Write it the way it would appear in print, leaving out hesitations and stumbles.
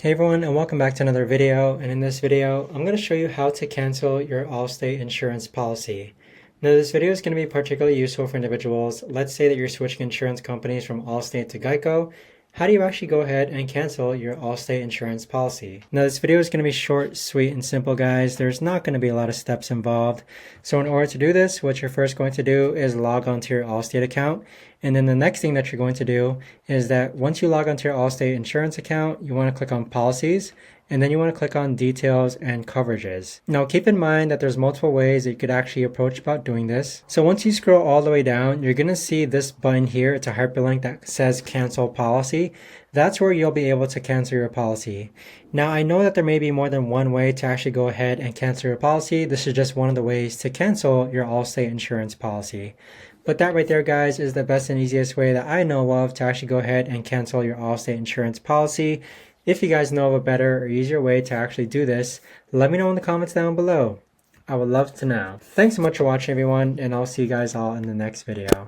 Hey everyone, and welcome back to another video. And in this video, I'm going to show you how to cancel your Allstate insurance policy. Now this video is going to be particularly useful for individuals. Let's say that you're switching insurance companies from Allstate to Geico. How do you actually go ahead and cancel your Allstate insurance policy? Now this video is going to be short, sweet, and simple, guys. There's not going to be a lot of steps involved. So in order to do this, what you're first going to do is log on to your Allstate account. And then the next thing that you're going to do is that once you log onto your Allstate insurance account, you want to click on policies, and then you want to click on details and coverages. Now keep in mind that there's multiple ways that you could actually approach about doing this. So once you scroll all the way down, you're going to see this button here. It's a hyperlink that says cancel policy. That's where you'll be able to cancel your policy. Now I know that there may be more than one way to actually go ahead and cancel your policy. This is just one of the ways to cancel your Allstate insurance policy. But that right there, guys, is the best and easiest way that I know of to actually go ahead and cancel your Allstate insurance policy. If you guys know of a better or easier way to actually do this, let me know in the comments down below. I would love to know. Thanks so much for watching, everyone, and I'll see you guys all in the next video.